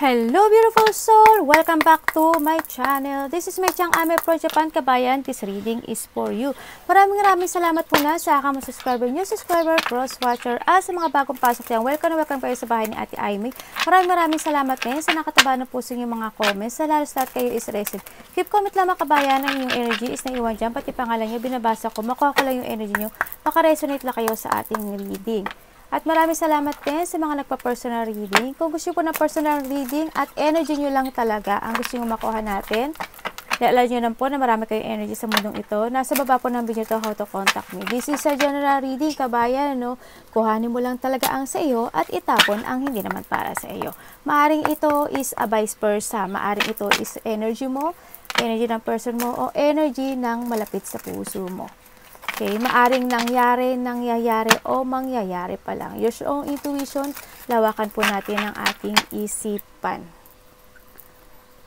Hello beautiful soul! Welcome back to my channel. This is my Chang Ame Pro Japan Kabayan. This reading is for you. Maraming salamat po na sa aking subscriber, new subscriber, cross-watcher, at sa mga bagong pasok yan. Welcome na welcome kayo sa bahay ni Ate Aimee. Maraming salamat ngayon sa nakataba na po sa inyong mga comments. Sa lahat kayo is receive. Keep comment lang mga kabayan. Ang inyong energy is naiwan dyan. Pati pangalan nyo, binabasa ko. Makuha ko lang yung energy nyo. Makaresonate lang kayo sa ating reading. At maraming salamat din sa mga nagpa-personal reading. Kung gusto po ng personal reading at energy nyo lang talaga ang gusto nyo makuha natin, alam nyo lang po na marami kayong energy sa mundong ito. Nasa baba po ng video to how to contact me. This is a general reading, kabayan. No? Kuhanin mo lang talaga ang sa iyo at itapon ang hindi naman para sa iyo. Maaring ito is a vice versa. Maaring ito is energy mo, energy ng person mo, o energy ng malapit sa puso mo. Okay, maaring nangyayari o mangyayari pa lang. Your own intuition, lawakan po natin ang ating isipan.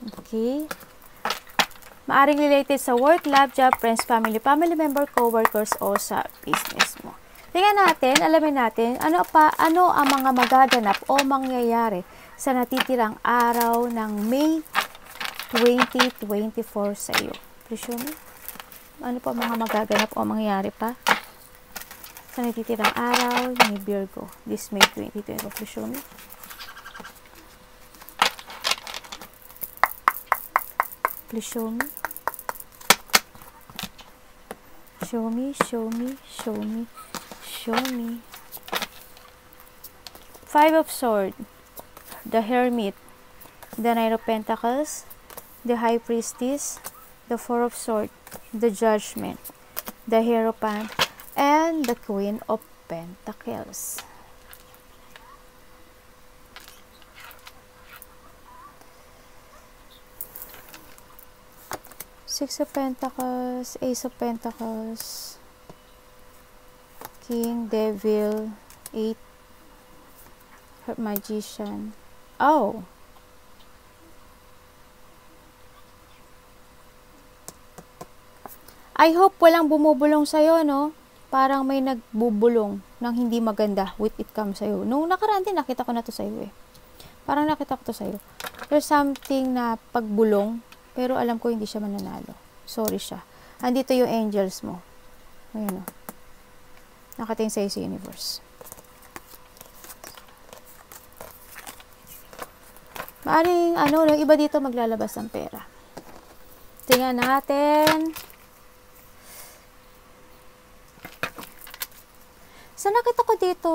Okay. Maaring related sa work, love, job, friends, family member, co-workers, o sa business mo. Tingnan natin, alamin natin, ano ang mga magaganap o mangyayari sa natitirang araw ng May 2024 sa iyo. Presume ano pa mga magaganap o mangyayari pa sa natitirang araw ni Virgo this May 2024. Please show me. Please show me. Show me, show me, show me, show me. Five of Swords, the Hermit, the Knight of Pentacles, the High Priestess, the Four of Swords, the Judgment, the Hierophant, and the Queen of Pentacles. Six of Pentacles, Ace of Pentacles, King, Devil, Eight, Magician. Oh! I hope walang bumubulong sa'yo, no? Parang may nagbubulong ng hindi maganda with it comes sa'yo. Nung nakaraan din, nakita ko na to sa'yo eh. Parang nakita ko to sa'yo. There's something na pagbulong, pero alam ko hindi siya mananalo. Sorry siya. Andito yung angels mo. Ayan o. Nakating sa'yo sa universe. Maaring, yung iba dito maglalabas ng pera. Tingnan natin. So, nakita ko dito,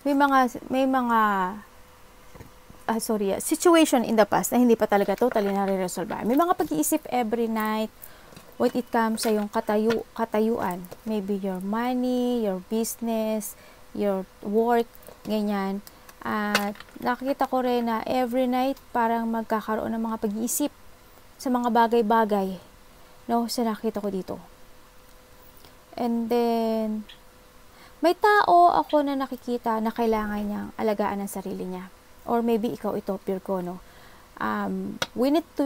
may mga situation in the past na hindi pa talaga totally nare-resolve. May mga pag-iisip every night when it comes sa yung katayuan. Maybe your money, your business, your work, ganyan. At nakita ko rin na every night parang magkakaroon ng mga pag-iisip sa mga bagay-bagay. No, sa nakita ko dito. And then, may tao ako na nakikita na kailangan niyang alagaan ang sarili niya. Or maybe ikaw ito, Virgo, no? We need to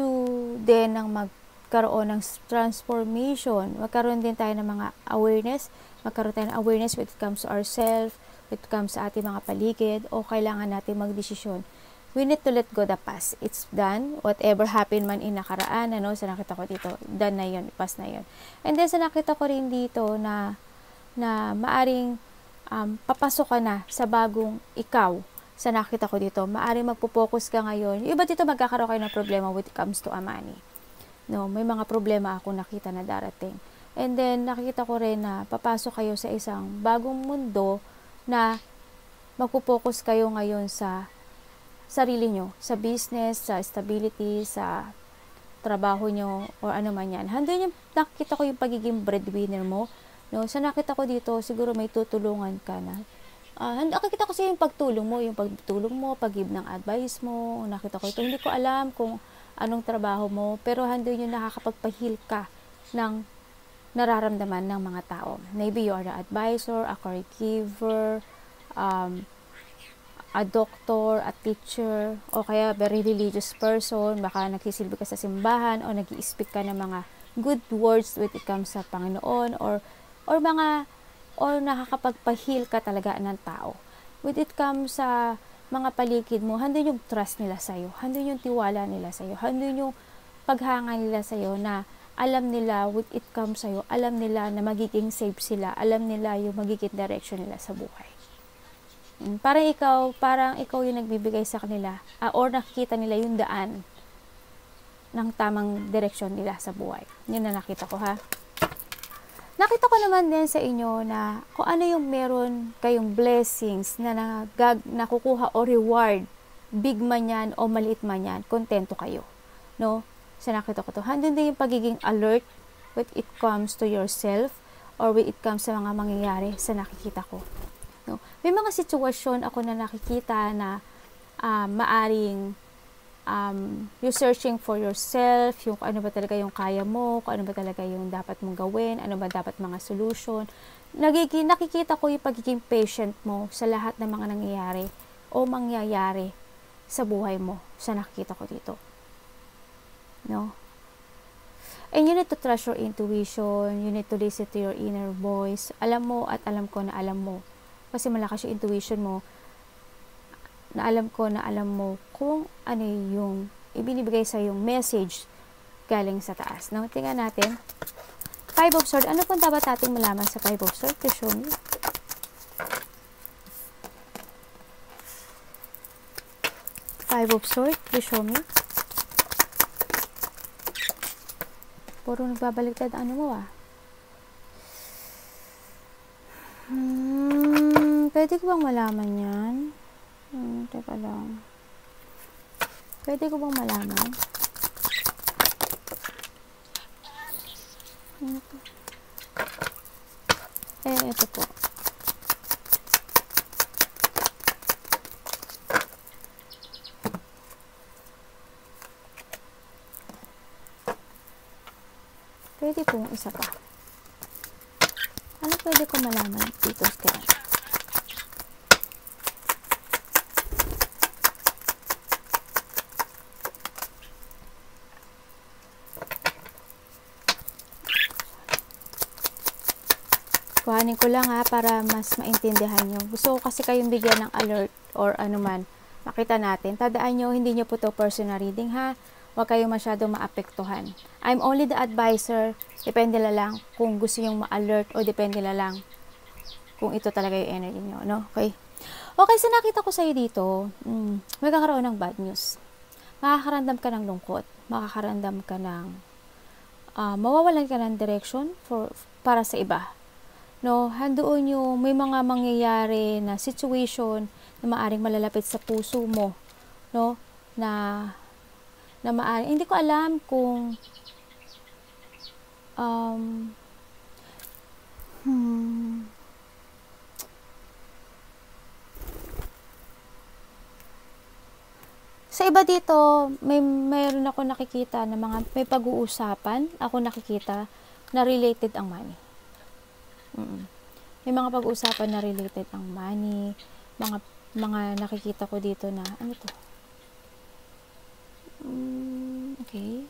din ng magkaroon ng transformation. Magkaroon din tayo ng mga awareness. Magkaroon tayo ng awareness when it comes to ourselves, when it comes sa ating mga paligid, o kailangan natin magdesisyon. We need to let go the past. It's done. Whatever happened man in nakaraan, sa nakita ko dito, done na yun, past na yun. And then, sa nakita ko rin dito na maaring papasok ka na sa bagong ikaw. Sa nakita ko dito, maaring magpo-focus ka ngayon. Yung iba dito magkakaroon kayo ng problema when it comes to money. No, may mga problema ako nakita na darating. And then, nakita ko rin na papasok kayo sa isang bagong mundo na magpo-focus kayo ngayon sa sarili nyo, sa business, sa stability, sa trabaho nyo, or ano man yan. Handun yung nakita ko yung pagiging breadwinner mo. No? Sa nakita ko dito, siguro may tutulungan ka na. Nakita ko sa yung pagtulong mo, pag-give ng advice mo. Nakita ko ito, hindi ko alam kung anong trabaho mo, pero handun yung nakakapagpahil ka ng nararamdaman ng mga tao. Maybe you are an advisor, a caregiver, a doctor, a teacher, o kaya very religious person, baka nagsisilbi ka sa simbahan, o nag-i-speak ka ng mga good words when it comes sa Panginoon, or nakakapagpahil ka talaga ng tao. When it comes sa mga paligid mo, handun yung trust nila sa'yo, handun yung tiwala nila sa'yo, handun yung paghanga nila sa'yo na alam nila with it comes sa'yo, alam nila na magiging safe sila, alam nila yung magiging direction nila sa buhay. Parang ikaw yung nagbibigay sa kanila, or nakikita nila yung daan ng tamang direksyon nila sa buhay. Yun na nakita ko, ha. Nakita ko naman din sa inyo na kung ano yung meron kayong blessings na nakukuha o reward, big man yan o maliit man yan, kontento kayo. No? So nakita ko to. Handun din yung pagiging alert when it comes to yourself or when it comes sa mga mangyayari sa nakikita ko. No? May mga sitwasyon ako na nakikita na maaring you're searching for yourself, yung ano ba talaga yung kaya mo, kung ano ba talaga yung dapat mong gawin, ano ba dapat mga solution. Nakikita ko yung pagiging patient mo sa lahat ng mga nangyayari o mangyayari sa buhay mo sa nakikita ko dito. No? And you need to trust your intuition, you need to listen to your inner voice. Alam mo at alam ko na alam mo. Kasi malakas yung intuition mo, na alam ko na alam mo kung ano yung ibinibigay sa yung message galing sa taas. No? Tingnan natin. Five of Swords. Ano pong dapat natin malaman sa Five of Swords? To show me. Five of Swords. To show me. Puro nagbabaliktad. Ano mo Pwede ko bang malaman yan? Teka lang. Pwede ko bang malaman? Ano to? Ito po. Pwede pong isa pa. Ano pwede ko malaman dito sa kuhanin ko lang para mas maintindihan nyo. Gusto ko kasi kayong bigyan ng alert or anuman. Makita natin. Tandaan nyo, hindi nyo po to personal reading, ha. Huwag kayong masyadong maapektuhan. I'm only the advisor. Depende na lang kung gusto nyong ma-alert o depende na lang kung ito talaga yung energy nyo, no? Okay. Okay, so nakita ko sa'yo dito, may kakaroon ng bad news. Makakaramdam ka ng lungkot. Makakaramdam ka ng mawawalan ka ng direction para sa iba. No, handoon yung may mga mangyayari na situation na maaring malalapit sa puso mo, no, na maaring, hindi ko alam kung sa iba dito, mayroon ako nakikita na may pag-uusapan, ako nakikita na related ang money. May mga pag-uusapan na related ang money, mga nakikita ko dito na ano to? Okay.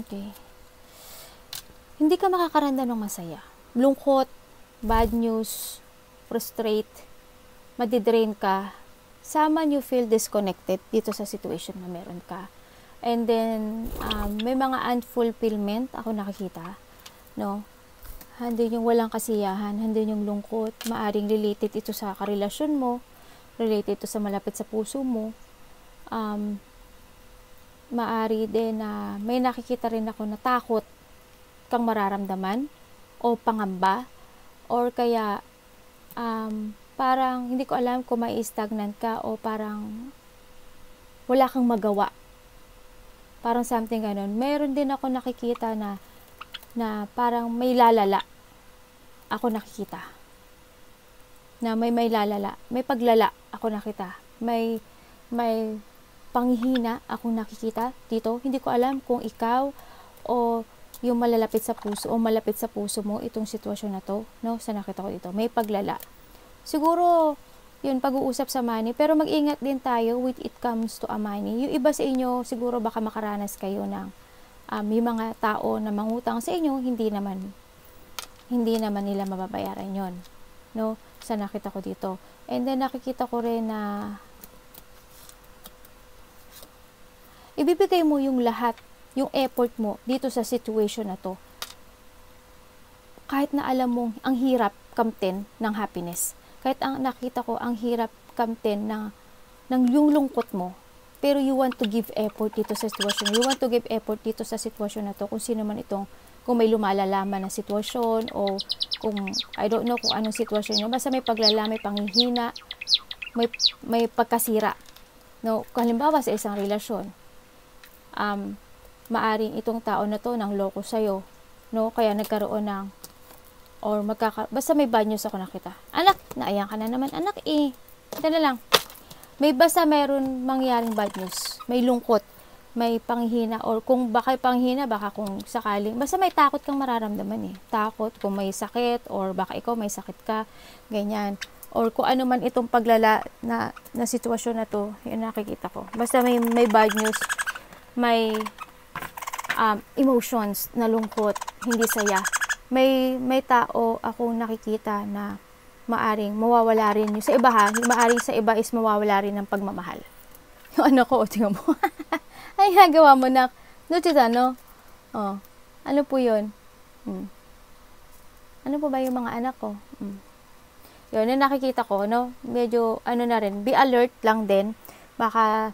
Okay. Hindi ka makakaramdam ng masaya. Lungkot, bad news, frustrate, madidrain ka. Saman you feel disconnected dito sa situation na meron ka. And then, may mga unfulfillment ako nakikita. No? Handun yung walang kasiyahan, handun yung lungkot. Maaring related ito sa karelasyon mo, related ito sa malapit sa puso mo. Maari din na may nakikita rin ako na takot kang mararamdaman o pangamba or kaya parang hindi ko alam kung may stagnant ka o parang wala kang magawa. Parang something ganun. Meron din ako nakikita na parang may lalala. Ako nakikita. Na may lalala. May paglala ako nakita. May panghihina ako nakikita dito. Hindi ko alam kung ikaw o yung malalapit sa puso o malapit sa puso mo itong sitwasyon na to, no? Sa nakita ko dito. May paglala. Siguro, yun, pag-uusap sa money. Pero mag-ingat din tayo with it comes to a money. Yung iba sa inyo, siguro baka makaranas kayo ng May mga tao na mangutang sa inyo, hindi naman nila mababayaran yon, no? Sa nakita ko dito. And then nakikita ko rin na ibibigay mo yung lahat, yung effort mo dito sa situation na to. Kahit na alam mong ang hirap kamtin ng happiness. Kahit ang nakita ko ang hirap kamtin ng yung lungkot mo. Pero you want to give effort dito sa sitwasyon. You want to give effort dito sa sitwasyon na to. Kung sino man itong, kung may lumalalaman na sitwasyon o kung, I don't know kung anong sitwasyon nyo. Basta may paglala, may panghihina, may pagkasira. No? Halimbawa sa isang relasyon, maaring itong tao na to nang loko sa'yo. No? Kaya nagkaroon ng, or basta may bad news ako nakita. Anak, naayan ka na naman. Anak ito na lang. May basta meron mangyaring bad news. May lungkot, may panghina, or kung baka panghina, baka kung sakaling, basta may takot kang mararamdaman Takot kung may sakit, or baka ikaw may sakit ka, ganyan. Or kung ano man itong paglala na sitwasyon na to, yun nakikita ko. Basta may bad news, may emotions na lungkot, hindi saya. May tao akong nakikita na maaring mawawala rin yung sa iba maaring sa iba is mawawala rin ng pagmamahal. Yung ano ko, tingnan mo. Ay, nagawa mo na. No, tita, no? Oh, ano po yun? Ano po ba yung mga anak ko? Yun, yung nakikita ko, no? Medyo, ano na rin, be alert lang din. Baka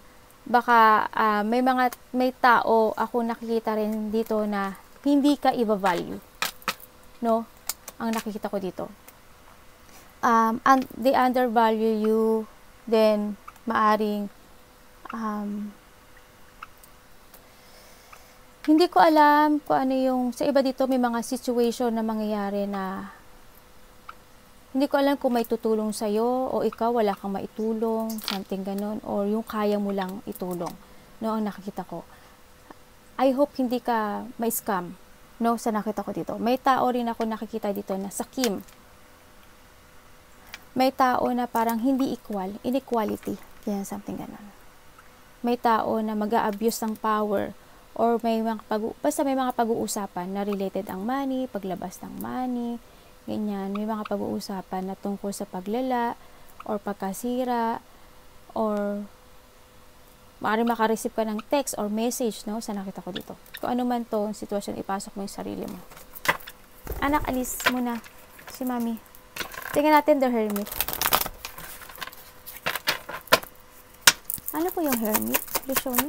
may tao ako nakikita rin dito na hindi ka i-value. No? Ang nakikita ko dito. And they undervalue you, then maaring hindi ko alam kung ano yung sa iba dito. May mga situation na mangyayari na hindi ko alam kung may tutulong sa'yo o ikaw wala kang maitulong, something ganon, or yung kaya mo lang itulong, no? Ang nakikita ko, I hope hindi ka ma-scam, no? Sa nakita ko dito, may tao rin ako nakikita dito na sakim. May tao na parang hindi equal, inequality. Yan, something ganon. May tao na mag-a-abuse ng power or basta may mga pag-uusapan na related ang money, paglabas ng money, ganyan. May mga pag-uusapan na tungkol sa paglala or pagkasira or maaaring makareceive ka ng text or message, no? Sa nakita ko dito. Kung ano man to, sitwasyon, ipasok mo yung sarili mo. Anak, alis muna si mami. Tingnan natin the Hermit. Ano po yung Hermit? Please show me.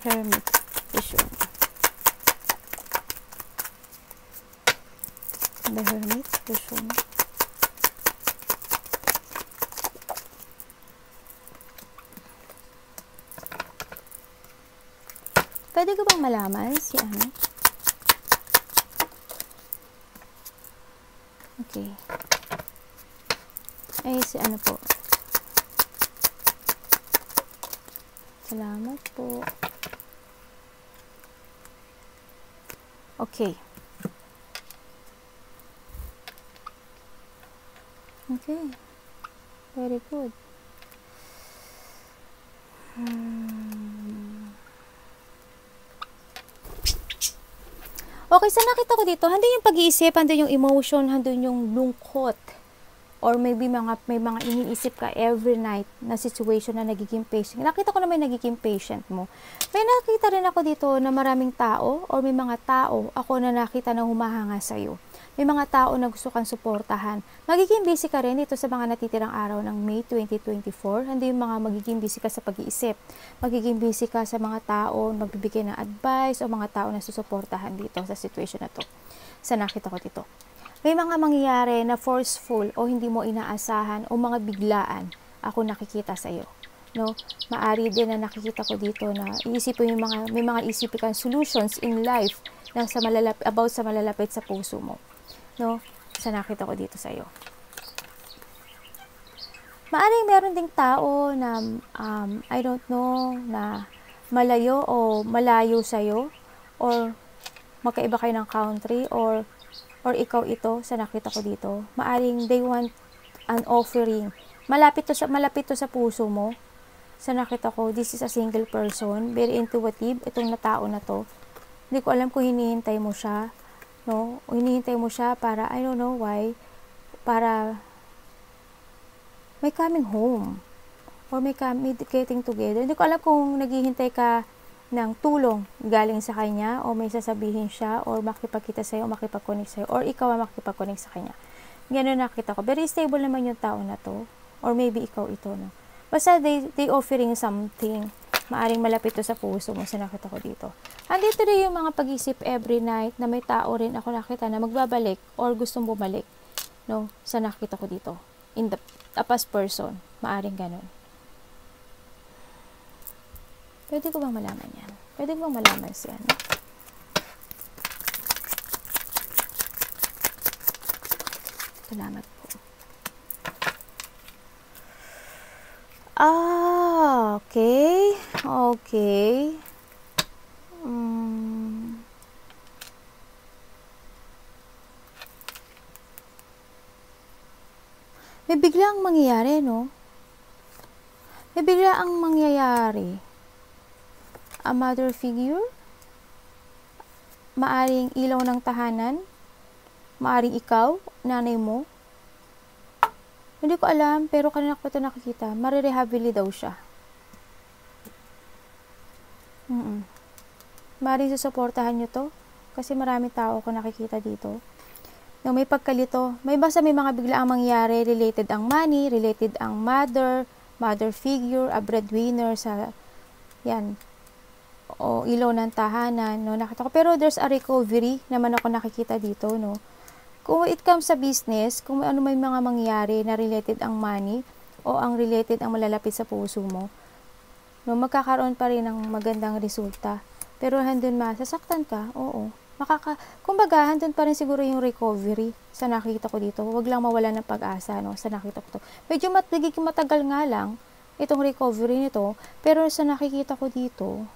Hermit. Please show me. The Hermit. Please show me. Pwede ko bang malaman si ano? Okay. Ay, si ano po. Salamat po. Okay. Okay. Very good. Okay, sa nakita ko dito, handun yung pag-iisip, handun yung emotion, handun yung lungkot. Or maybe may mga iniisip ka every night na situation na nagiging patient. Nakita ko na may nagiging patient mo. May nakita rin ako dito na maraming tao or may mga tao ako na nakita na humahanga sa'yo. May mga tao na gusto kang suportahan. Magiging busy ka rin dito sa mga natitirang araw ng May 2024. Hindi yung mga magiging busy ka sa pag-iisip. Magiging busy ka sa mga tao na magbibigay ng advice o mga tao na susuportahan dito sa situation na to. Sa nakita ko dito. May mga mangyayari na forceful o hindi mo inaasahan o mga biglaan ako nakikita sa iyo, no? Maari din na nakikita ko dito na iisipin may mga isipin kang solutions in life na sa malalapit sa puso mo, no? Sa nakita ko dito sa iyo. Maaaring meron ding tao na I don't know na malayo o malayo sa iyo or magkaiba kayo ng country or ikaw ito sa nakita ko dito. Maaring they want an offering. Malapit to sa puso mo. Sa nakita ko, this is a single person, very intuitive, itong na tao na to. Hindi ko alam kung hinihintay mo siya, no? O hinihintay mo siya para, I don't know why, para may coming home or may getting together. Hindi ko alam kung naghihintay ka ng tulong galing sa kanya o may sasabihin siya or makipagkita sa'yo o makipag-connect sa'yo or ikaw ang makipag-connect sa kanya. Ganun nakita ko. Very stable naman yung tao na to or maybe ikaw ito, no? Basta they offering something. Maaring malapit to sa puso mo sa nakita ko dito. Andito rin yung mga pag-isip every night na may tao rin ako nakita na magbabalik or gustong bumalik, no? Sa nakita ko dito. In the a past person. Maaring ganun. Pwede ko bang malaman yan? Pwede ko bang malaman siya, no? Salamat po. Okay. Okay. May biglaang mangyayari, no? May biglaang mangyayari. A mother figure? Maaring ilaw ng tahanan? Maaring ikaw, nanay mo? Hindi ko alam, pero kanina ko ito nakikita. Marirehabili daw siya. Maaring susuportahan nyo to. Kasi marami tao ko nakikita dito. Nung may pagkalito, may mga biglaang mangyari, related ang money, related ang mother figure, a breadwinner sa, yan, o ilaw ng tahanan, no, nakita ko. Pero there's a recovery naman ako nakikita dito, no. Kung it comes sa business, kung ano may mga mangyari na related ang money, o ang related ang malalapit sa puso mo, no, magkakaroon pa rin ng magandang resulta. Pero handun masasaktan ka, oo. Kumbaga, handun pa rin siguro yung recovery sa nakikita ko dito. Huwag lang mawala ng pag-asa, no, sa nakita ko to. Medyo nagiging matagal nga lang itong recovery nito, pero sa nakikita ko dito,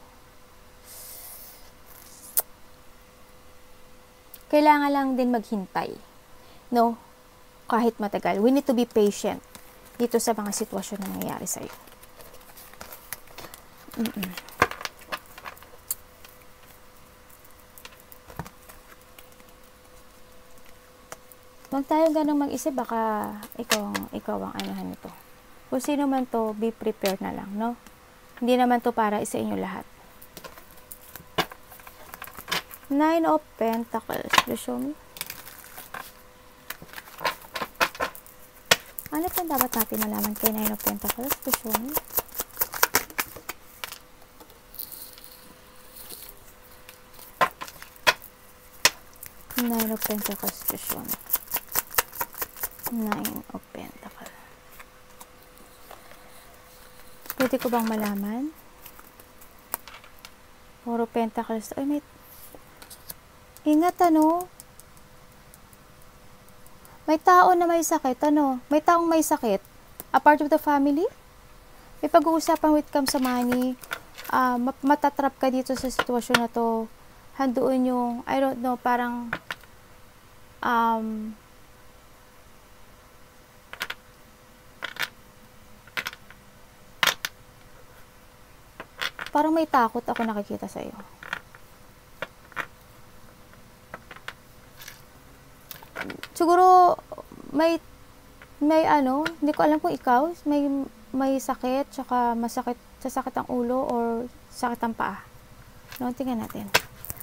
kailangan lang din maghintay, no? Kahit matagal. We need to be patient dito sa mga sitwasyon na nangyayari sa'yo. Huwag tayo ganang mag-isip, baka ikaw ang anuhan nito. Kung sino man to, be prepared na lang, no? Hindi naman to para sa inyo lahat. 9 of Pentacles. Please show me. Ano pa dapat natin malaman kay 9 of Pentacles? Please show me. Nine of Pentacles. Please show me. 9 of Pentacles. Pwede ko bang malaman? 4 of Pentacles. Ay, may ingat, ano? May tao na may sakit, ano? May taong may sakit. A part of the family? May pag-uusapan with come sa money. Matatrap ka dito sa sitwasyon na to. Handoon yung, I don't know, parang, parang may takot ako nakikita sa iyo. Siguro may ano, hindi ko alam kung ikaw may sakit, tsaka sasakit ang ulo or sakit ang paa. No, tingnan natin.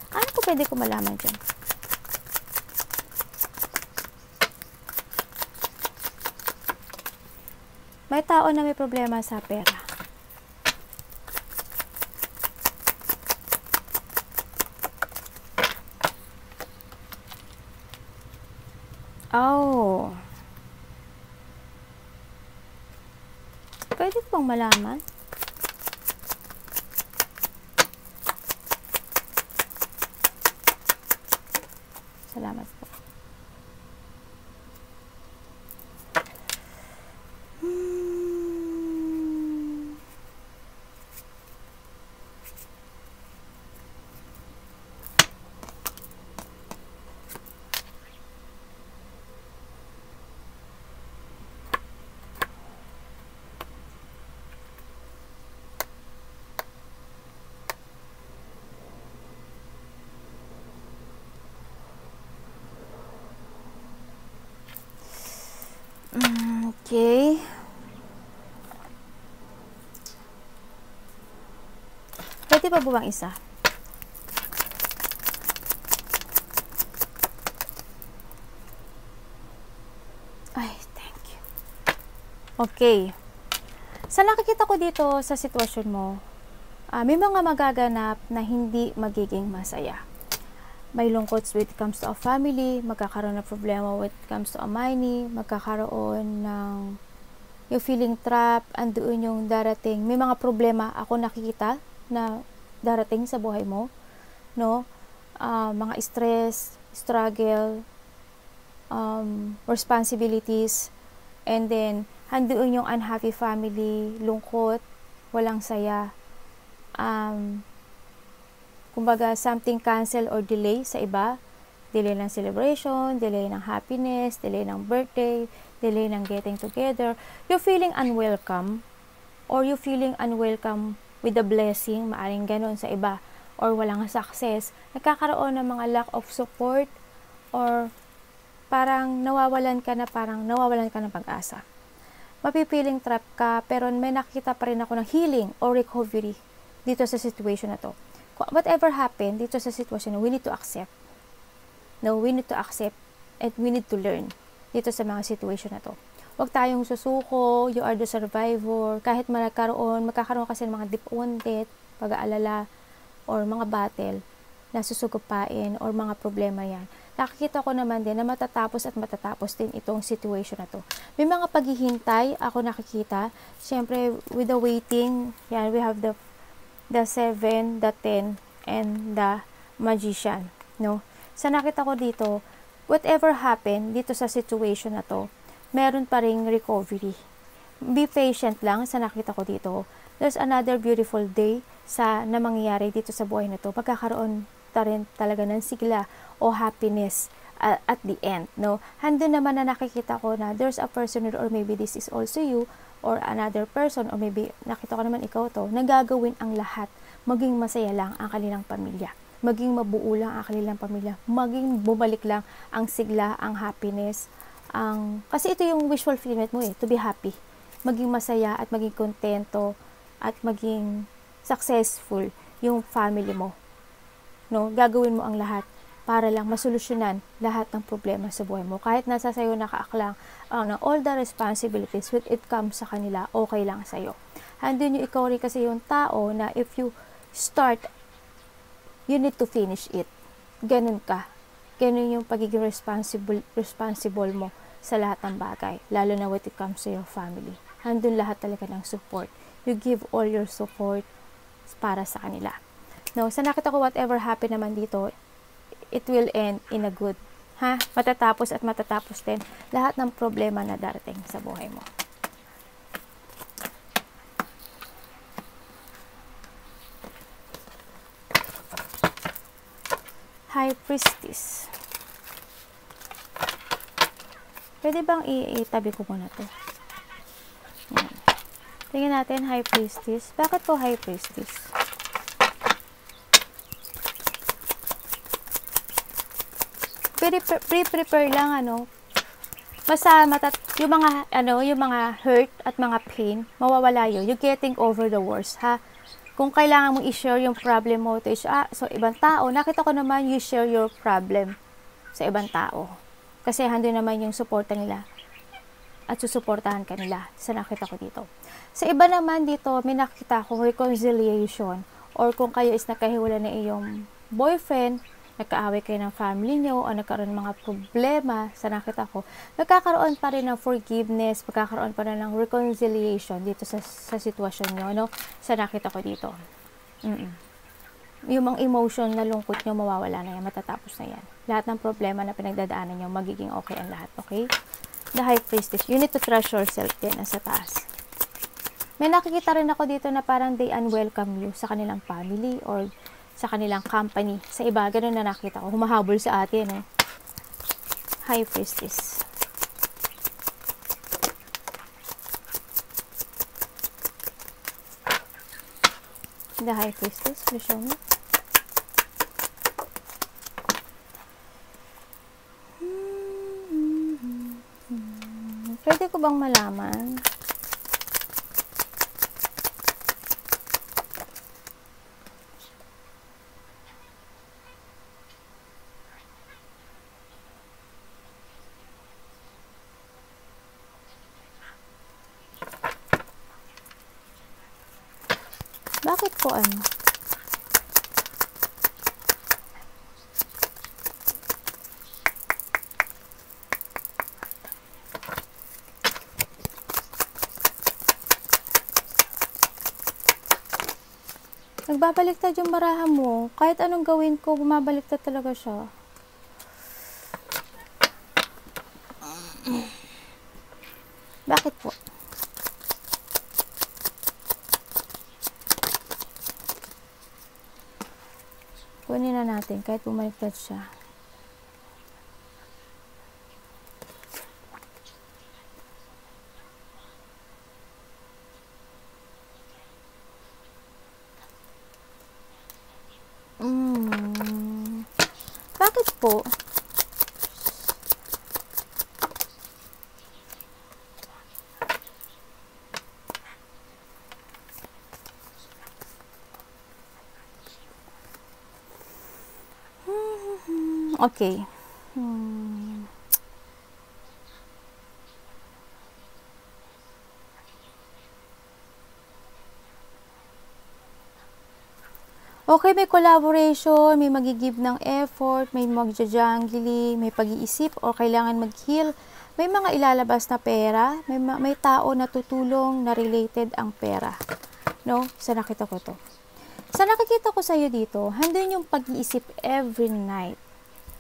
Ano ko pwede ko malaman diyan? May tao na may problema sa pera. Oh. Pwede ko bang malaman? Salamat po. Okay. Pwede pa buwang isa? Ay, thank you. Okay. Sa nakikita ko dito sa sitwasyon mo, may mga magaganap na hindi magiging masaya. May lungkot when it comes to a family, magkakaroon ng problema when it comes to a money, magkakaroon ng yung feeling trap, andoon yung darating. May mga problema ako nakikita na darating sa buhay mo, no? Mga stress, struggle, responsibilities, and then andoon yung unhappy family, lungkot, walang saya. Kumbaga, something cancel or delay sa iba. Delay ng celebration, delay ng happiness, delay ng birthday, delay ng getting together. You're feeling unwelcome, or you feeling unwelcome with the blessing, maaring ganon sa iba, or walang success. Nagkakaroon ng mga lack of support, or parang nawawalan ka ng pag-asa. Mapipiling trap ka, pero may nakita pa rin ako ng healing or recovery dito sa situation na to. Whatever happened dito sa situation, we need to accept. No, we need to accept and we need to learn dito sa mga situation na to. Huwag tayong susuko, you are the survivor. Kahit magkakaroon kasi ng mga deep-wounded, pag-aalala, or mga battle na susugupain, or mga problema yan. Nakikita ko naman din na matatapos din itong situation na to. May mga paghihintay ako nakikita. Siyempre, with the waiting, yan, we have the 7, the 10, and the magician. No? Sa nakita ko dito, whatever happened dito sa situation na to, meron pa ring recovery. Be patient lang sa nakita ko dito. There's another beautiful day na mangyayari dito sa buhay na to. Pagkakaroon ta rin talaga ng sigla o happiness at the end. No? Handun naman na nakikita ko na there's a person, or maybe this is also you, or another person, or maybe nakita ko naman ikaw to, nagagawin ang lahat, maging masaya lang ang kanilang pamilya. Maging mabuo lang ang kanilang pamilya, maging bumalik lang ang sigla, ang happiness, kasi ito yung visual fulfillment mo to be happy, maging masaya at maging kontento at maging successful yung family mo. No, gagawin mo ang lahat para lang masolusyonan lahat ng problema sa buhay mo. Kahit nasa sayo nakaaklang na all the responsibilities when it comes sa kanila, okay lang sa'yo. Handun yung ikaw rin kasi yung tao na if you start, you need to finish it. Ganun ka. Ganun yung pagiging responsible mo sa lahat ng bagay. Lalo na when it comes to your family. Handun lahat talaga ng support. You give all your support para sa kanila. No, sa nakita ko, whatever happen naman dito, it will end in a good. Matatapos din lahat ng problema na darating sa buhay mo. High Priestess. Pwede bang itabi ko muna to? Yan. Tingnan natin, High Priestess. Bakit po High Priestess? Pre-prepare lang, basta yung mga hurt at mga pain, mawawala yun. You're getting over the worst, Kung kailangan mong i-share yung problem mo to ibang tao, nakita ko naman you share your problem sa ibang tao. Kasi handun naman yung suporta nila at susuportahan ka nila sa nakita ko dito. Sa iba naman dito, may nakita ko reconciliation, or kung kayo is nakahiwala na iyong boyfriend, nagkaaway kayo ng family nyo, o nagkaroon ng mga problema, sa nakita ko, nagkakaroon pa rin ng forgiveness, magkakaroon pa rin ng reconciliation dito sa sitwasyon nyo, sa nakita ko dito. Yung mga emotion na lungkot nyo, mawawala na yan, matatapos na yan. Lahat ng problema na pinagdadaanan nyo, magiging okay ang lahat, okay? The High Priestess, you need to trust yourself din, nasa taas. May nakikita rin ako dito na parang they unwelcome you sa kanilang family, or sa kanilang company. Sa iba, ganun na nakita ko. Humahabol sa atin, High Priestess. The High Priestess, please show me. Pwede Pwede ko bang malaman? Bakit po ano? Nagbabaliktad yung baraha mo. Kahit anong gawin ko, bumabaliktad talaga siya. Bakit po? Kunin na natin kahit bumaliktad siya. Bakit po? Okay. Okay, may collaboration, may mag-give ng effort, may magja-jungling, may pag-iisip o kailangan mag-heal. May mga ilalabas na pera, may tao na tutulong na related ang pera. No? Sa nakita ko to. Sa nakikita ko sa iyo dito, handun yung pag-iisip every night.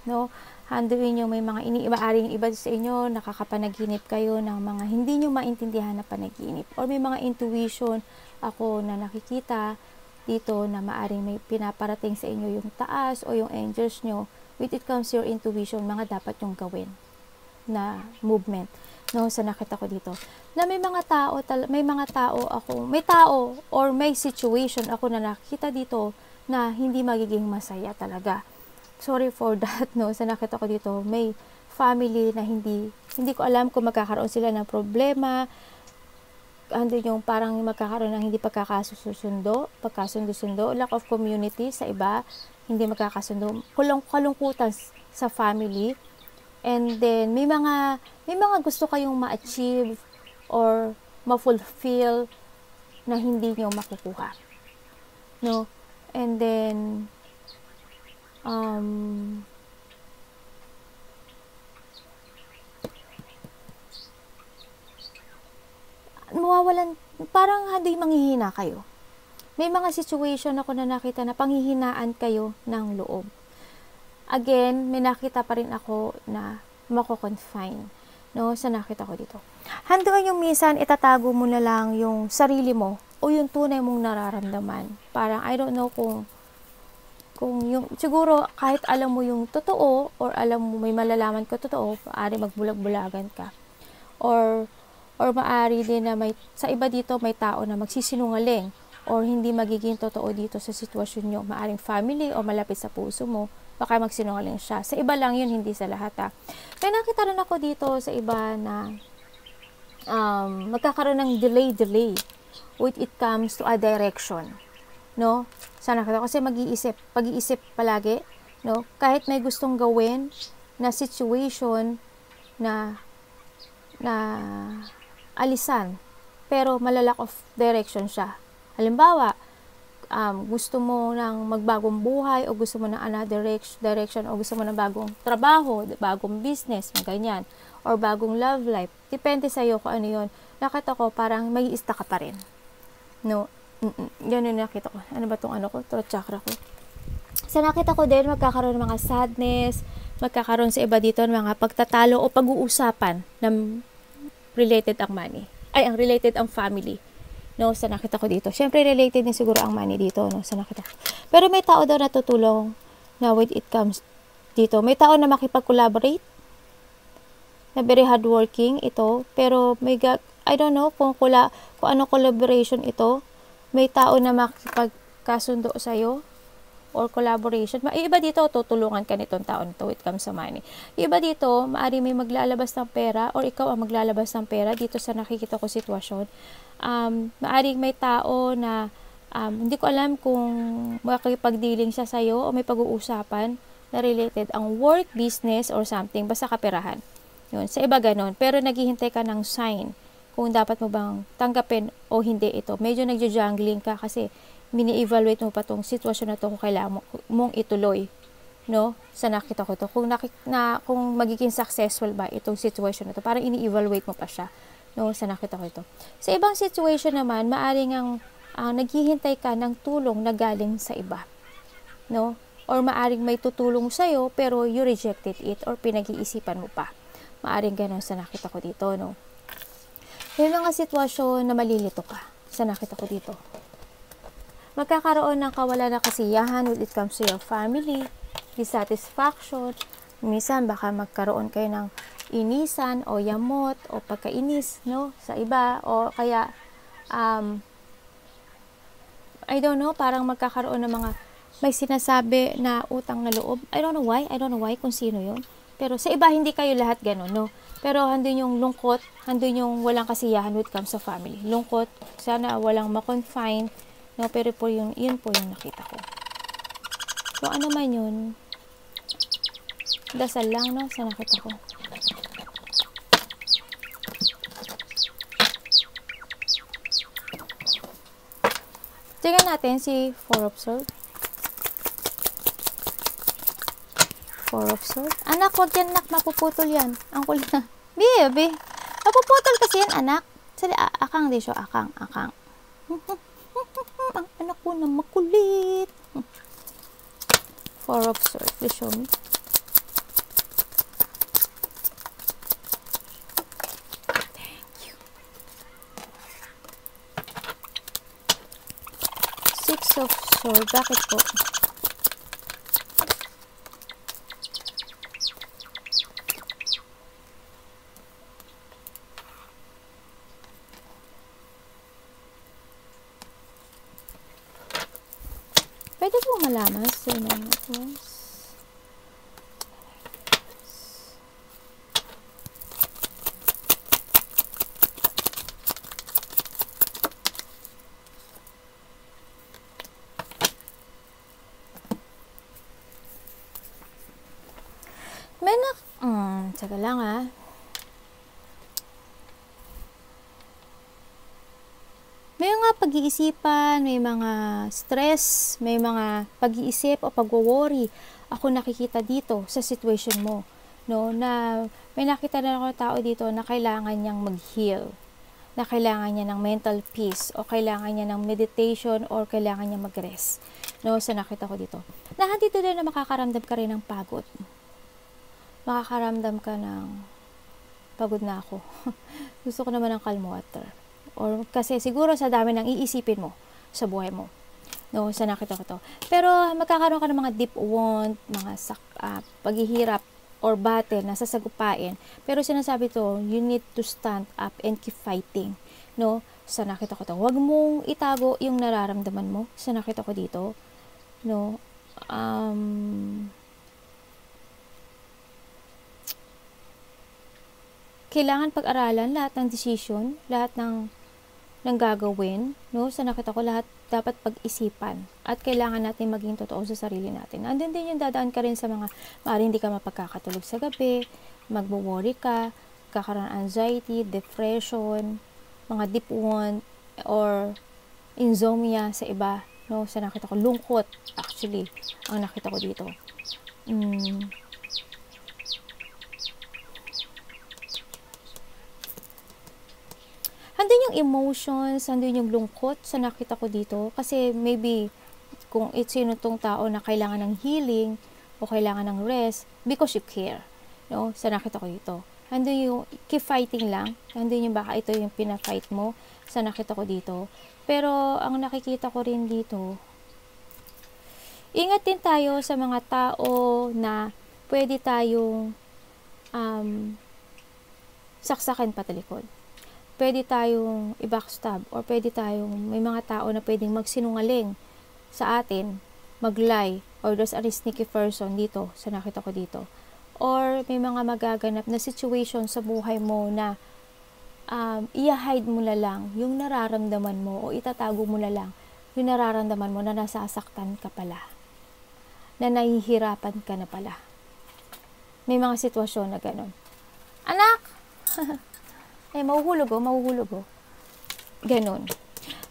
No? Handun yung may mga maaring iba sa inyo, nakakapanaginip kayo ng mga hindi nyo maintindihan na panaginip. Or may mga intuition ako na nakikita dito na maaring may pinaparating sa inyo yung taas o yung angels nyo. With it comes your intuition, mga dapat yung gawin na movement. No, sa nakita ko dito. Na may mga tao may tao or may situation ako na nakita dito na hindi magiging masaya talaga. Sorry for that, no. Sa nakita ko dito, may family na hindi ko alam kung magkakaroon sila ng problema. Andun yung parang magkakaroon ng hindi pagkakasundo, lack of community sa iba, hindi magkakasundo, kalungkutan sa family. And then may mga gusto kayong ma-achieve or ma-fulfill na hindi nyo makukuha. No? And then mawawalan, parang hindi manghihina kayo. May mga situation ako na nakita na panghihinaan kayo ng loob. Again, may nakita pa rin ako na mako-confine. No, sa nakita ko dito. Handaan yung minsan, itatago mo na lang yung sarili mo o yung tunay mong nararamdaman. Parang, I don't know kung yung, siguro, kahit alam mo yung totoo or alam mo may malalaman ka totoo, maaari magbulag-bulagan ka. Or maaari din na sa iba dito may tao na magsisinungaling or hindi magiging totoo dito sa sitwasyon nyo. Maaring family o malapit sa puso mo, baka magsinungaling siya. Sa iba lang yun, hindi sa lahat ha. May nakita rin ako dito sa iba na magkakaroon ng delay when it comes to a direction. No? Sana ka kasi pag-iisip palagi, no? Kahit may gustong gawin na situation na alisan, pero malalack of direction siya. Halimbawa, gusto mo ng magbagong buhay o gusto mo ng another direction o gusto mo ng bagong trabaho, bagong business, ganyan, or bagong love life. Depende sa iyo kung ano yun. Nakita ko parang may ista ka pa rin. No? Yan yung nakita ko. Ano ba tong throat chakra ko? Sa nakita ko din, magkakaroon ng mga sadness, magkakaroon sa iba dito ng mga pagtatalo o pag-uusapan ng related ang money. Ang related ang family. No, sa nakita ko dito. Siyempre, related din siguro ang money dito, no, sa nakita ko. Pero may tao daw na tutulong na when it comes dito. May tao na makipag-collaborate, na very hardworking ito, pero I don't know kung ano collaboration ito. May tao na makipagkasundo sa'yo, or collaboration. Iba dito, tutulungan ka nitong taon to, it comes sa money. Iba dito, maari may maglalabas ng pera or ikaw ang maglalabas ng pera dito sa nakikita ko sitwasyon. Maaring may tao na hindi ko alam kung makikipag-dealing siya sa'yo o may pag-uusapan na related ang work, business, or something, basta kaperahan. Yun, sa iba ganon. Pero naghihintay ka ng sign kung dapat mo bang tanggapin o hindi ito. Medyo nagjo-jungling ka kasi mini-evaluate mo pa tong sitwasyon na to kung kailangan mong ituloy, no? Sa nakita ko to. Kung magiging successful ba itong situation na to, parang ini-evaluate mo pa siya, no? Sa nakita ko ito. Sa ibang situation naman, maaring ang naghihintay ka ng tulong na galing sa iba, no? Or maaring may tutulong sa'yo pero you rejected it or pinag-iisipan mo pa. Maaring ganon sa nakita ko dito, no? May mga sitwasyon na malilito ka sa nakita ko dito. Magkakaroon ng kawalan ng kasiyahan when it comes to your family, dissatisfaction. Minsan baka magkaroon kayo ng inisan o yamot o pagkainis, no, sa iba, o kaya I don't know, parang magkakaroon ng mga may sinasabi na utang na loob. I don't know why kung sino yun. Pero sa iba hindi kayo lahat ganun, no. Pero handun yung lungkot, handun yung walang kasiyahan when it comes sa family. Lungkot, sana walang ma-confine, no, pero yun po yung nakita ko. So, ano man yun, dasal lang, no, sa nakita ko. Tingnan natin si Four of Swords. Four of Swords. Anak, wag yan, anak, mapuputol yan. Ang kulit na. Baby, mapuputol kasi yan, anak. Sali, akang di siya, akang. Ang anak ko na makulit. Four of Swords. Please show me. Thank you. Six of Swords. Bakit po? Pwede po malaman sa Necklace. May teka lang may mga pag-iisipan, may mga stress, may mga pag-iisip o pag-worry ako nakikita dito sa situation mo, no, na may nakita na ako tao dito na kailangan niyang mag-heal, na kailangan niya ng mental peace o kailangan niya ng meditation or kailangan niya mag-rest, no, sa nakita ko dito. Na dito din na makakaramdam ka rin ng pagod. Makakaramdam ka ng pagod na ako. Gusto ko naman ng calm water. Or kasi siguro sa dami ng iisipin mo sa buhay mo. No, sa nakita ko to. Pero magkakaroon ka ng mga deep wound, mga paghihirap or battle na sasagupain. Pero sinasabi to, you need to stand up and keep fighting. No, sa nakita ko to. Huwag mong itago yung nararamdaman mo. Sa nakita ko dito. No, kailangan pag-aralan lahat ng decision, lahat ng gagawin, no? Sa nakita ko lahat dapat pag-isipan at kailangan natin maging totoo sa sarili natin. Andun din yung dadaan ka rin sa mga maaaring hindi ka mapagkakatulog sa gabi, magwo-worry ka, kakaroon ng anxiety, depression, mga deep wound or insomnia sa iba, no? Sa nakita ko lungkot actually ang nakita ko dito. Andun yung emotions, andun yung lungkot sa nakita ko dito. Kasi maybe, kung sino tong tao na kailangan ng healing o kailangan ng rest, because you care. No? Sa nakita ko dito. Andun yung keep fighting lang. Andun yung baka ito yung pina-fight mo sa nakita ko dito. Pero, ang nakikita ko rin dito, ingat din tayo sa mga tao na pwede tayong saksakan patalikod. Pwede tayong i-backstab or pwede tayong may mga tao na pwedeng magsinungaling sa atin mag-lie, or there's a sneaky person dito, sa nakita ko dito. Or may mga magaganap na situation sa buhay mo na i-hide mo na lang yung nararamdaman mo, o itatago mo na lang yung nararamdaman mo na nasasaktan ka pala, na nahihirapan ka na pala. May mga sitwasyon na ganun. Anak! Mahuhulog oh. Ganun.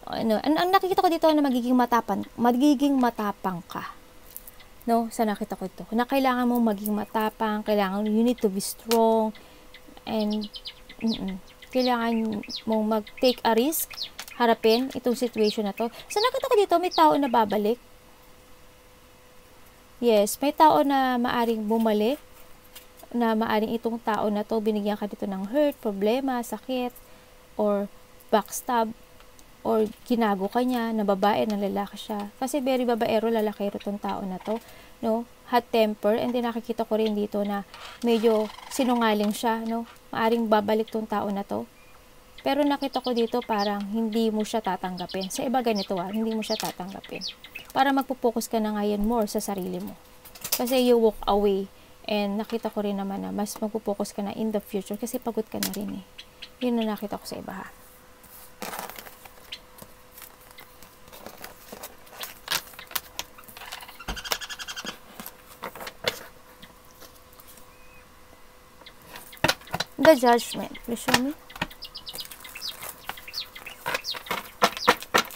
Ang nakikita ko dito na magiging matapang ka. No, sa nakita ko ito. Na kailangan mong maging matapang, kailangan you need to be strong, and kailangan mong mag-take a risk, harapin itong situation na to. Sa nakita ko dito, may tao na babalik. Yes, may tao na maaring bumalik, na maaring itong tao na to, binigyan ka dito ng hurt, problema, sakit, or backstab, or ginago ka niya, na babae, na lalaki siya. Kasi very babaero, lalakero tong tao na to, no? Hot temper, and then nakikita ko rin dito na medyo sinungaling siya, no? Maaring babalik tong tao na to. Pero nakita ko dito parang hindi mo siya tatanggapin. Sa iba ganito hindi mo siya tatanggapin. Para magpo-focus ka na ngayon more sa sarili mo. Kasi you walk away, and nakita ko rin naman na mas magpo-focus ka na in the future kasi pagod ka na rin eh. Yun na nakita ko sa iba ha. The Judgment. Please show me.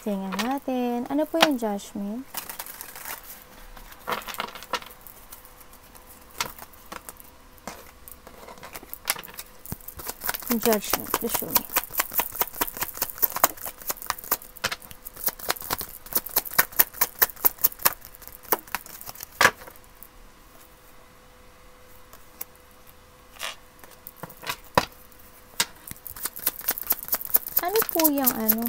Tingnan natin. Ano po yung Judgment? Judgment. Please show me. Ano po yung ano?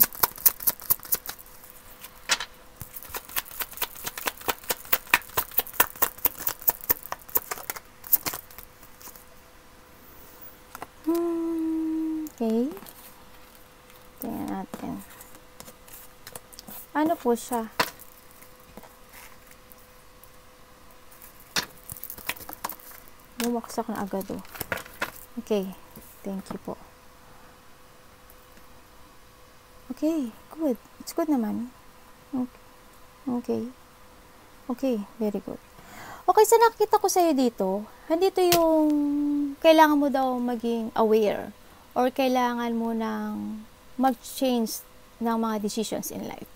Okay. Tingnan natin. Ano po siya? Bumaksak na agad oh. Okay. Thank you po. Okay, good. It's good naman. Okay. Okay, very good. Okay, sa nakita ko sa'yo dito, andito yung kailangan mo daw maging aware or kailangan mo nang mag-change ng mga decisions in life.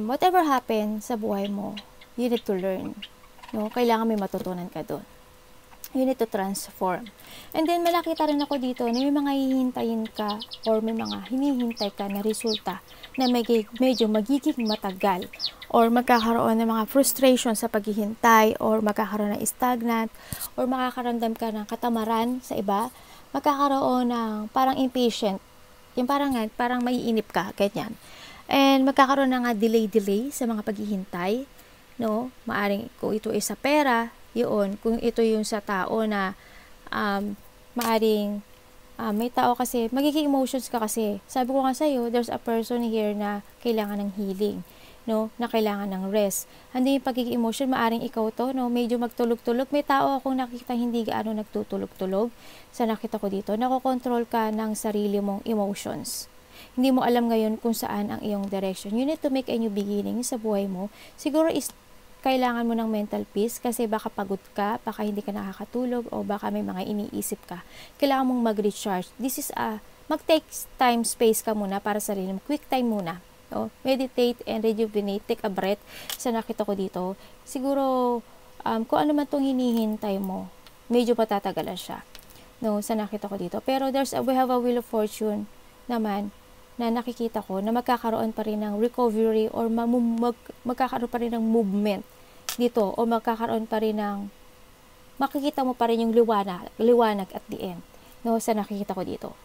Whatever happens sa buhay mo, you need to learn. No? Kailangan may matutunan ka doon. You need to transform. And then, malakita rin ako dito na may mga hihintayin ka or may mga hinihintay ka na resulta na medyo magiging matagal or magkakaroon ng mga frustration sa paghihintay or magkakaroon ng stagnant or makakaramdam ka ng katamaran sa iba, magkakaroon ng parang impatient. Yung parang maiinip ka, ganyan. And magkakaroon ng delay sa mga paghihintay. No? Maaring kung ito ay sa pera, yun, kung ito yung sa tao na maaring may tao kasi, magiging emotions ka kasi. Sabi ko nga sa'yo, there's a person here na kailangan ng healing, no? Na kailangan ng rest. Hindi yung pagiging emotion, maaring ikaw to, no? Medyo magtulog-tulog. May tao akong nakita hindi gaano nagtutulog-tulog. Sa nakita ko dito, nakokontrol ka ng sarili mong emotions. Hindi mo alam ngayon kung saan ang iyong direction. You need to make a new beginning sa buhay mo. Siguro kailangan mo ng mental peace kasi baka pagod ka, baka hindi ka nakakatulog, o baka may mga iniisip ka. Kailangan mong mag-recharge. This is mag-take time, space ka muna para sa sarili mo. Quick time muna. No? Meditate and rejuvenate. Take a breath. Sa nakita ko dito, siguro kung ano man itong hinihintay mo, medyo matatagalan siya. No? Sa nakita ko dito. Pero we have a wheel of fortune naman na nakikita ko na magkakaroon pa rin ng recovery or magkakaroon pa rin ng movement dito o magkakaroon pa rin ng makikita mo pa rin yung liwanag at the end, no, sa nakikita ko dito.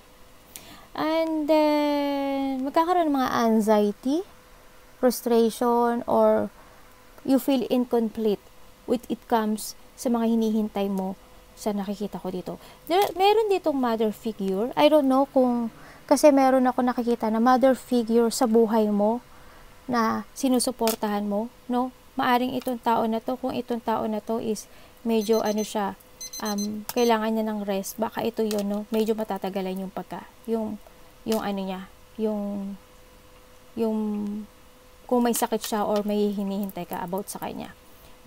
And then magkakaroon ng mga anxiety, frustration, or you feel incomplete with it comes sa mga hinihintay mo sa nakikita ko dito. Meron ditong mother figure. I don't know kung kasi meron ako nakikita na mother figure sa buhay mo na sinusuportahan mo, no? maaring itong tao na to, kung itong tao na to is medyo ano siya, kailangan niya ng rest, baka ito yun, no? Medyo matatagalan yung yung ano niya, yung kung may sakit siya or may hinihintay ka about sa kanya,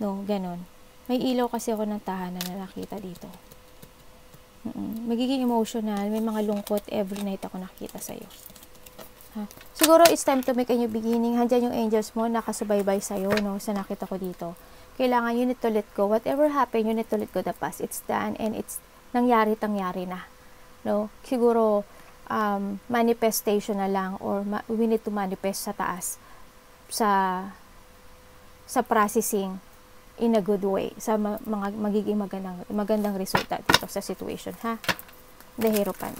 no? Ganon. May ilaw kasi ako ng tahanan na nakita dito. Magiging emotional, may mga lungkot every night ako nakikita sa'yo. Ha? Siguro it's time to make a new beginning. Handyan yung angels mo, nakasubaybay sa'yo, no? Sa nakita ko dito. Kailangan you need to let go. Whatever happened, you need to let go the past. It's done and it's nangyari na. No? Siguro, manifestation na lang or we need to manifest sa taas. Sa processing in a good way. Sa mga magiging magandang resulta dito sa situation. Ha? The Hierophant.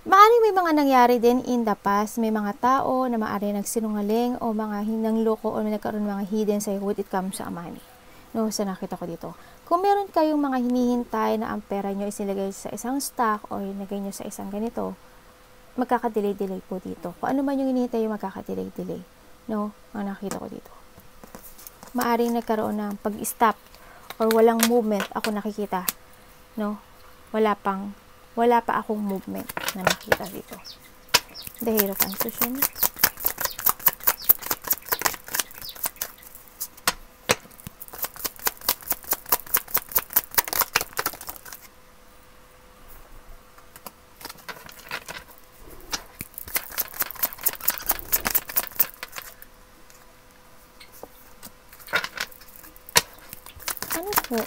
Maaaring may mga nangyari din in the past, may mga tao na maaari nagsinungaling o mga hinangloko o nagkaroon ng mga hidden sa when it comes sa money. No, sa nakita ko dito. Kung meron kayong mga hinihintay na ang pera nyo isilagay sa isang stock o ilagay nyo sa isang ganito, magkakadelay-delay po dito. Kung ano man yung hinihintay yung magkakadelay-delay. No, ang nakita ko dito. Maaring nagkaroon ng pag-stop or walang movement ako nakikita. No, wala pa akong movement na nakita dito. The Hierophant position. Ano po?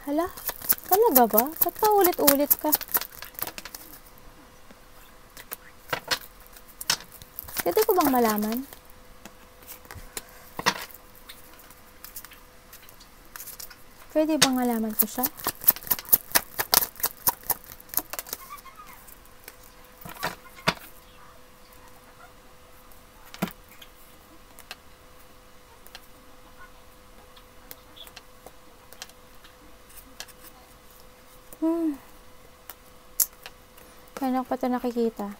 Hala, talaga ba? Ba't ka ulit-ulit ka? Pwede ko bang malaman? Pwede bang malaman ko siya? Kaya pa ito nakikita.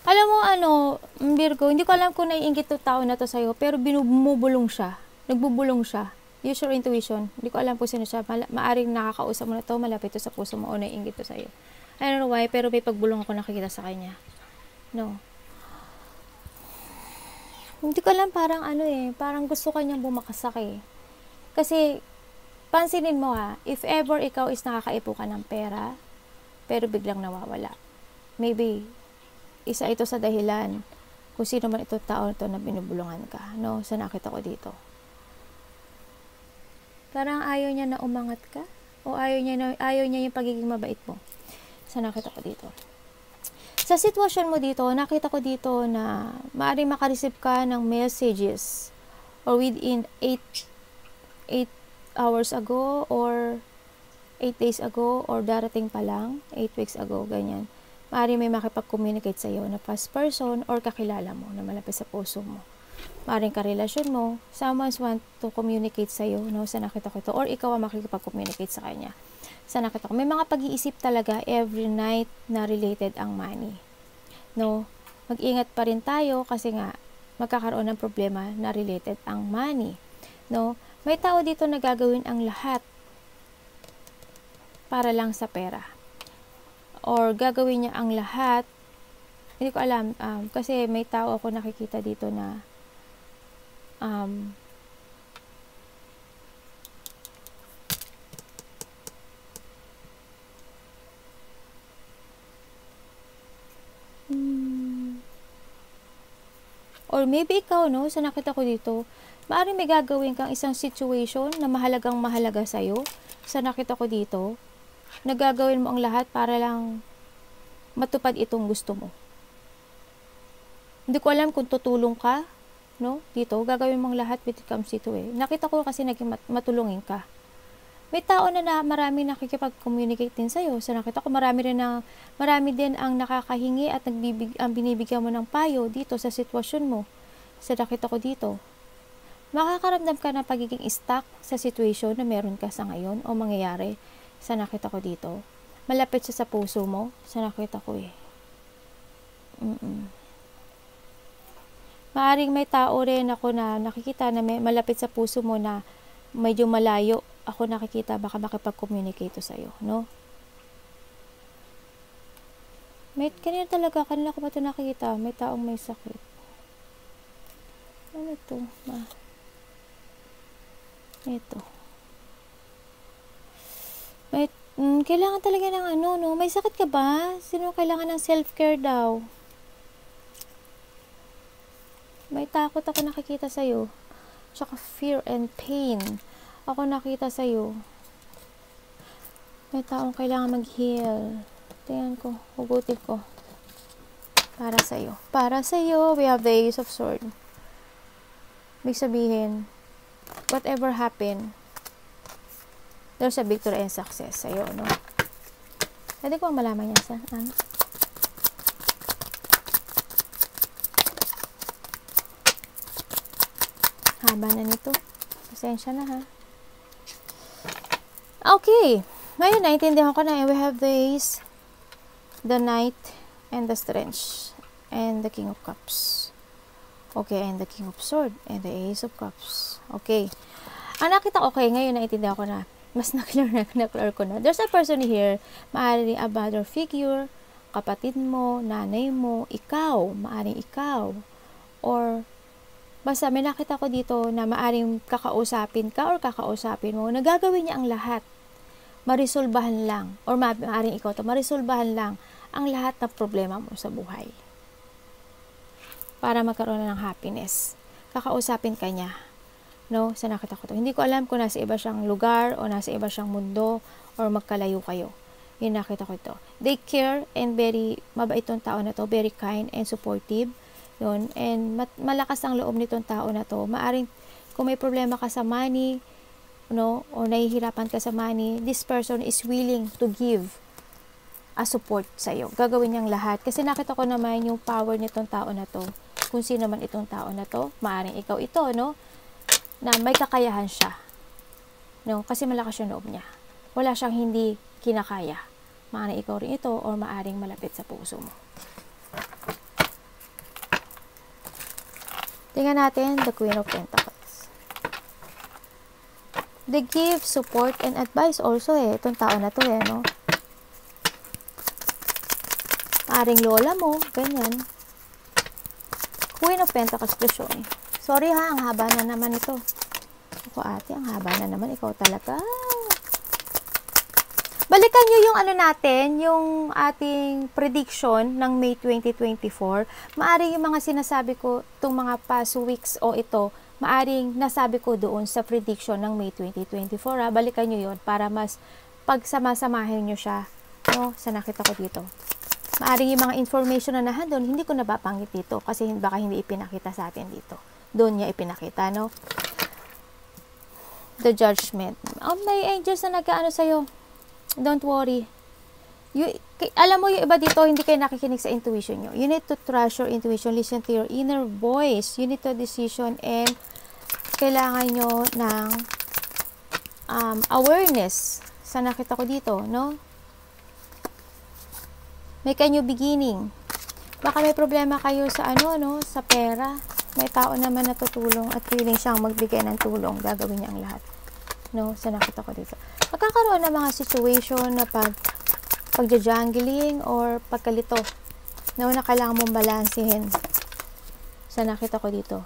Alam mo ano, Virgo, hindi ko alam kung naiinggit to tao na to sa'yo, pero binubulong siya. Nagbubulong siya. Use your intuition. Hindi ko alam kung sino siya. Maaring nakakausap mo na to, malapit to sa puso mo o naiinggit to sa'yo. I don't know why, pero may pagbulong ako nakikita sa kanya. No. Hindi ko alam, parang ano parang gusto kanyang bumaksak Kasi, pansinin mo if ever ikaw is nakakaipo ka ng pera, pero biglang nawawala. Maybe, isa ito sa dahilan kung sino man itong tao ito na binubulungan ka. No? Sa nakita ko dito. Parang ayaw niya na umangat ka? O ayaw niya yung pagiging mabait mo? Sa nakita ko dito. Sa sitwasyon mo dito, nakita ko dito na maaaring makareceive ka ng messages or within 8 hours ago or 8 days ago or darating pa lang, 8 weeks ago, ganyan. Maaaring may makipag-communicate sa iyo na past person or kakilala mo na malapit sa puso mo. Maaaring karelasyon mo, someone want to communicate sa iyo, no, sa nakita ko ito, or ikaw ang makikipag-communicate sa kanya. Sa nakita ko, may mga pag-iisip talaga every night na related ang money. No, mag-ingat pa rin tayo kasi nga magkakaroon ng problema na related ang money. No, may tao dito na gagawin ang lahat para lang sa pera. Or gagawin niya ang lahat, hindi ko alam, kasi may tao ako nakikita dito na or maybe ikaw, no, sa nakita ko dito, maaaring may gagawin kang isang situation na mahalagang mahalaga sa'yo. Sa nakita ko dito, nagagawin mo ang lahat para lang matupad itong gusto mo. Hindi ko alam kung tutulong ka, no? Dito, gagawin mo ang lahat when it comes dito Nakita ko kasi naging matulungin ka. May tao na marami nakikipag-communicate din sa'yo. So, nakita ko marami din ang nakakahingi at ang binibigyan mo ng payo dito sa sitwasyon mo. So, nakita ko dito. Makakaramdam ka ng pagiging stuck sa situation na meron ka sa ngayon o mangyayari. Sa nakita ko dito. Malapit siya sa puso mo. Sa nakita ko eh. Maaring may tao rin ako na nakikita na malapit sa puso mo na medyo malayo. Ako nakikita baka makipag-communicate to sa'yo, no? Kanina ko ba ito nakikita? May taong may sakit. Ano ito? Ito. Kailangan talaga ng no? May sakit ka ba? Sino kailangan ng self-care daw? May takot ako nakikita sa'yo. Tsaka fear and pain. Ako nakita sa'yo. May taong kailangan mag-heal. Tingnan ko. Hugutin ko. Para sa'yo. Para sa'yo, we have the Ace of Swords. Ibig sabihin, whatever happened, there's a victory and success sa'yo, no? Pwede ko malaman yan sa, Haba na nito. Pasensya na, ha? Okay. Ngayon, naintindihan ko na. We have the Ace, the Knight, and the Strength, and the King of Cups. Okay, and the King of Swords, and the Ace of Cups. Okay. Ang nakita ko, okay, ngayon naintindihan ko na. Mas na-clear ko na. There's a person here, maaari a mother figure, kapatid mo, nanay mo, ikaw, maaring ikaw, or basta may nakita ko dito na maaring kakausapin ka or kakausapin mo, na gagawin niya ang lahat. Marisolbahan lang, or maaring ikaw to, marisolbahan lang ang lahat ng problema mo sa buhay. Para magkaroon na ng happiness. Kakausapin ka niya. No, sa nakita ko to. Hindi ko alam kung nasa iba siyang lugar o nasa iba siyang mundo or magkalayo kayo. Yun nakita ko ito. They care and very mabait tong tao na to, very kind and supportive. Yun, and malakas ang loob nitong tao na to. Maaring kung may problema ka sa money, no, o nahihirapan ka sa money, this person is willing to give a support sa iyo. Gagawin niyang lahat kasi nakita ko naman yung power nitong tao na to. Kung sino man itong tao na to, maaring ikaw ito, no? Na may kakayahan siya. No? Kasi malakas yung loob niya. Wala siyang hindi kinakaya. Maaring ikaw rin ito or maaring malapit sa puso mo. Tingnan natin the Queen of Pentacles. They give support and advice also itong tao na to no? Maaring lola mo, ganyan. Queen of Pentacles plus yun. Sorry ha, ang haba na naman ito. Ako ate, ang haba na naman. Ikaw talaga. Balikan nyo yung natin, yung ating prediction ng May 2024. Maaring yung mga sinasabi ko itong mga past weeks o ito, maaring nasabi ko doon sa prediction ng May 2024. Balikan nyo yun para mas pagsamasamahin nyo siya. No? Sa nakita ko dito. Maaring yung mga information na doon, hindi ko nababanggit dito kasi baka hindi ipinakita sa atin dito. Doon niya ipinakita, no? The Judgment. Oh, may angels na nag-ano sa'yo. Don't worry. Alam mo yung iba dito, hindi kayo nakikinig sa intuition nyo. You need to trust your intuition. Listen to your inner voice. You need to decision and kailangan nyo ng awareness sa nakita ko dito, no? Make a new beginning. Baka may problema kayo sa no, sa pera. May tao naman na tutulong at willing siyang magbigay ng tulong. Gagawin niya ang lahat. No, sa nakita ko dito. Magkakaroon ng mga situation na pagja-jungling or pagkalito. No, na kailangan mong balansehin. Sa nakita ko dito.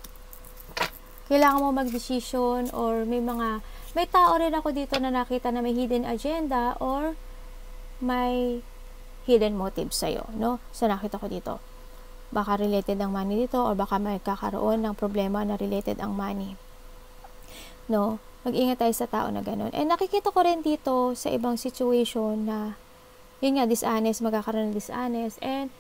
Kailangan mo mag-decision or may tao rin ako dito na nakita na may hidden agenda or may hidden motive sa'yo. No, sa nakita ko dito. Baka related ang money dito or baka may kakaroon ng problema na related ang money. No? Mag-ingat tayo sa tao na ganun. And nakikita ko rin dito sa ibang situation na yun nga, dishonest, magkakaroon ng dishonest and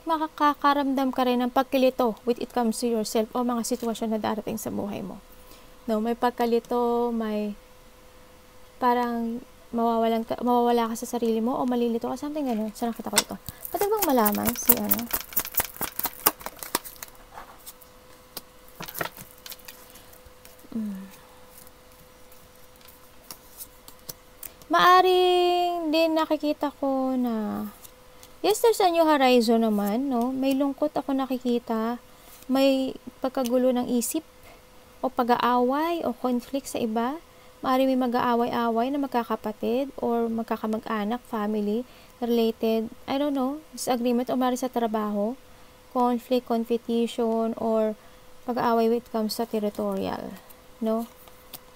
makakaramdam ka rin ng pagkalito with it comes to yourself o mga sitwasyon na darating sa buhay mo. No? May pagkalito, may parang mawawala ka sa sarili mo o malilito ka, something ganun. Saan nakita ko ito? Pwede bang malaman si ano? Maaring din nakikita ko na yes, there's a new horizon naman, no? May lungkot ako nakikita, may pagkagulo ng isip o pag-aaway o conflict sa iba. Maaring may mag-aaway-aaway na magkakapatid or magkakamag-anak, family, related, I don't know, disagreement o maaring sa trabaho, conflict, competition, or pag-aaway when it comes sa territorial, no?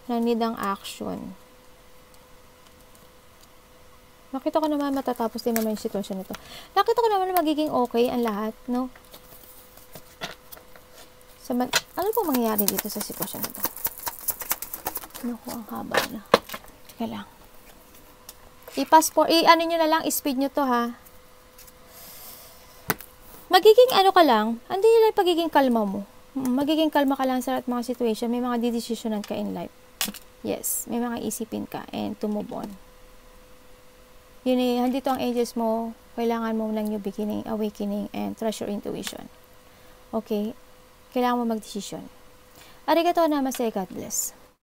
Na need ang action. Nakita ko naman matatapos din naman yung sitwasyon nito. Nakita ko naman na magiging okay ang lahat, no? Ano pong mangyayari dito sa sitwasyon nito? Naku, ang haba na. Teka lang. Ano nyo na lang, speed nyo to, ha? Magiging ano ka lang, hindi lang pagiging kalma mo. Magiging kalma ka lang sa lahat mga situation. May mga didesisyonan ka in life. Yes, may mga isipin ka and to move on. Yun eh, handito ang ages mo, kailangan mo lang yung beginning, awakening, and trust your intuition. Okay? Kailangan mo mag-desisyon. Arigatou namaste, God bless.